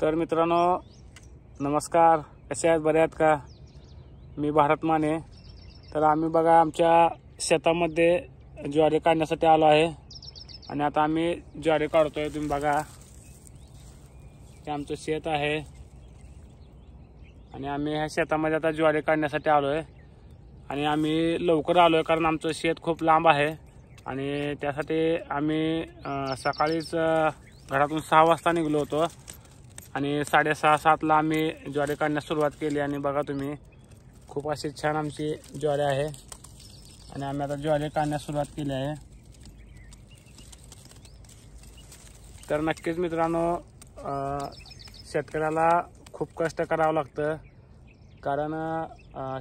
तर मित्रांनो नमस्कार, कसे आहेत? बरे आहेत का? मी भारत माने. तर आम्ही बघा आमच्या शेतामध्ये ज्वारी काढण्यासाठी आलो आहे आणि आता आम्ही ज्वारी काढतोय. तुम्ही बघा हे आमचं शेत आहे आणि आम्ही ह्या शेतामध्ये आता ज्वारी काढण्यासाठी आलो आहे आणि आम्ही लवकर आलो आहे कारण आमचं शेत खूप लांब आहे आणि त्यासाठी आम्ही सकाळीच घरातून 6 वाजता निघलो होतो आणि 6:30-7ला आम्ही ज्वारी काढण्यास सुरुवात केली. आणि बघा तुम्ही खूप अशी छान आमची ज्वारी आहे आणि आम्ही आता ज्वारी काढण्यास सुरुवात केली आहे. तर नक्कीच मित्रांनो शेतकऱ्याला खूप कष्ट करावं लागतं कारण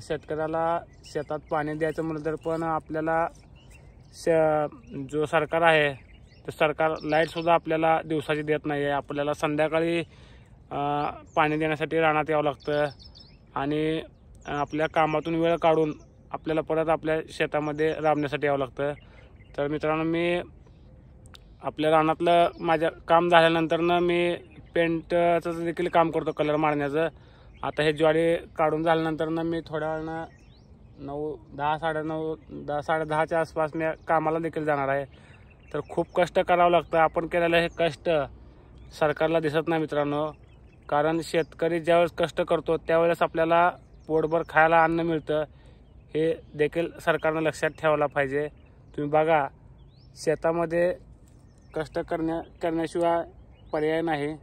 शेतकऱ्याला शेतात पाणी द्यायचं म्हटलं तर पण आपल्याला जो सरकार आहे ते सरकार लाईटसुद्धा आपल्याला दिवसाची देत नाही आहे. आपल्याला संध्याकाळी पाणी देण्यासाठी रानात यावं लागतं आणि आपल्या कामातून वेळ काढून आपल्याला परत आपल्या शेतामध्ये राबण्यासाठी यावं लागतं. तर मित्रांनो मी आपल्या रानातलं माझं काम झाल्यानंतरनं मी पेंटचं देखील काम करतो, कलर मारण्याचं. आता हे ज्वारी काढून झाल्यानंतरनं मी थोड्या वेळानं 9-10:30च्या आसपास मी कामाला देखील जाणार आहे. तर खूप कष्ट करावं लागतं. आपण केलेलं हे कष्ट सरकारला दिसत नाही मित्रांनो, कारण शेतकरी ज्यावेळेस कष्ट करतो त्यावेळेस आपल्याला पोटभर खायला अन्न मिळतं. हे देखील सरकारनं लक्षात ठेवायला पाहिजे. तुम्ही बघा शेतामध्ये कष्ट करण्याशिवाय पर्याय नाही.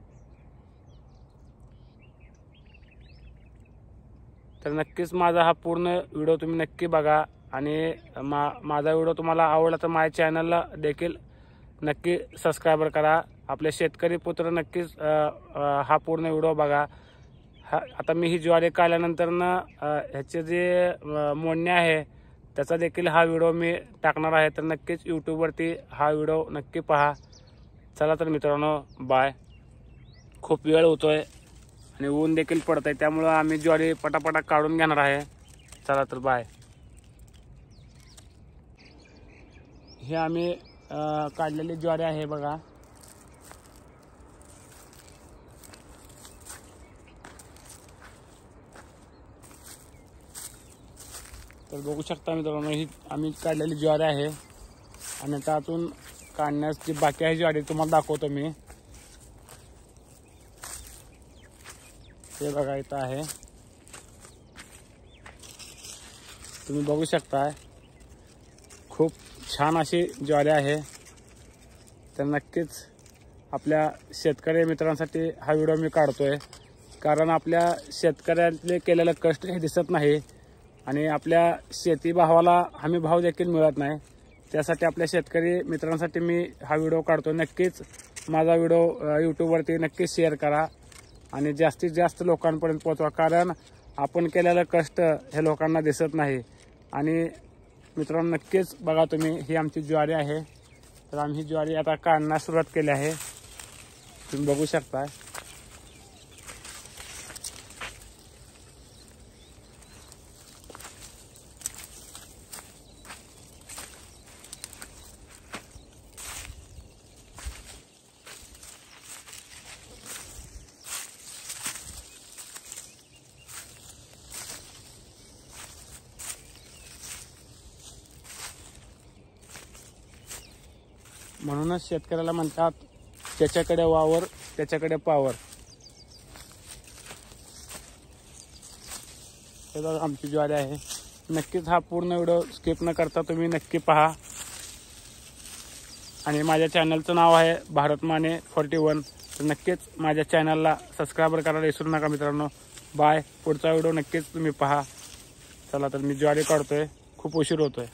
तर नक्कीच माझा हा पूर्ण व्हिडिओ तुम्ही नक्की बघा आणि माझा व्हिडिओ तुम्हाला आवडला तर माझ्या चॅनलला देखील नक्की सबस्क्राईबर करा. आपले शेतकरी पुत्र नक्कीच हा पूर्ण व्हिडिओ बघा. आता मी ही ज्वारी काढल्यानंतरनं ह्याचे जे मोडणे आहे त्याचा देखील हा व्हिडिओ मी टाकणार आहे. तर नक्कीच यूट्यूबवरती हा व्हिडिओ नक्की पहा. चला तर मित्रांनो बाय. खूप वेळ होतोय आणि ऊन देखील पडत आहे त्यामुळं आम्ही ज्वारी पटापटा काढून घेणार आहे. चला तर बाय. हे आम्ही काढलेली ज्वारी आहे बघा. तर बघू शकता मित्रांनो ही आम्ही काढलेली ज्वारी आहे आणि त्यातून काढण्यास जी बाकी आहे ज्वारी तुम्हाला दाखवतो मी. हे बघा इथं आहे, तुम्ही बघू शकता. खूप छान अशी ज्वारी आहे. तर नक्कीच आपल्या शेतकरी मित्रांसाठी हा व्हिडिओ मी काढतोय कारण आपल्या शेतकऱ्यातले केलेलं कष्ट हे दिसत नाही आणि आपल्या शेती भावाला हमी भाव देखील मिळत नाही. त्यासाठी आपल्या शेतकरी मित्रांसाठी मी हा व्हिडिओ काढतो. नक्कीच माझा व्हिडिओ यूट्यूबवरती नक्कीच शेअर करा आणि जास्तीत जास्त लोकांपर्यंत पोहोचवा कारण आपण केलेलं कष्ट हे लोकांना दिसत नाही. आणि मित्रांनो नक्कीच बघा तुम्ही ही आमची ज्वारी आहे. तर आम्ही ही ज्वारी आता काढण्यास सुरुवात केली आहे, तुम्ही बघू शकता. म्हणूनच शेतकऱ्याला म्हणतात त्याच्याकडे वावर त्याच्याकडे पावर. हे बघा आमची ज्वारी आहे. नक्कीच हा पूर्ण व्हिडिओ स्किप न करता तुम्ही नक्की पहा आणि माझ्या चॅनलचं नाव आहे भारत माने 41. तर नक्कीच माझ्या चॅनलला सबस्क्राईबर करायला विसरू नका मित्रांनो. बाय. पुढचा व्हिडिओ नक्कीच तुम्ही पहा. चला तर मी ज्वारी काढतोय, खूप उशीर होतोय.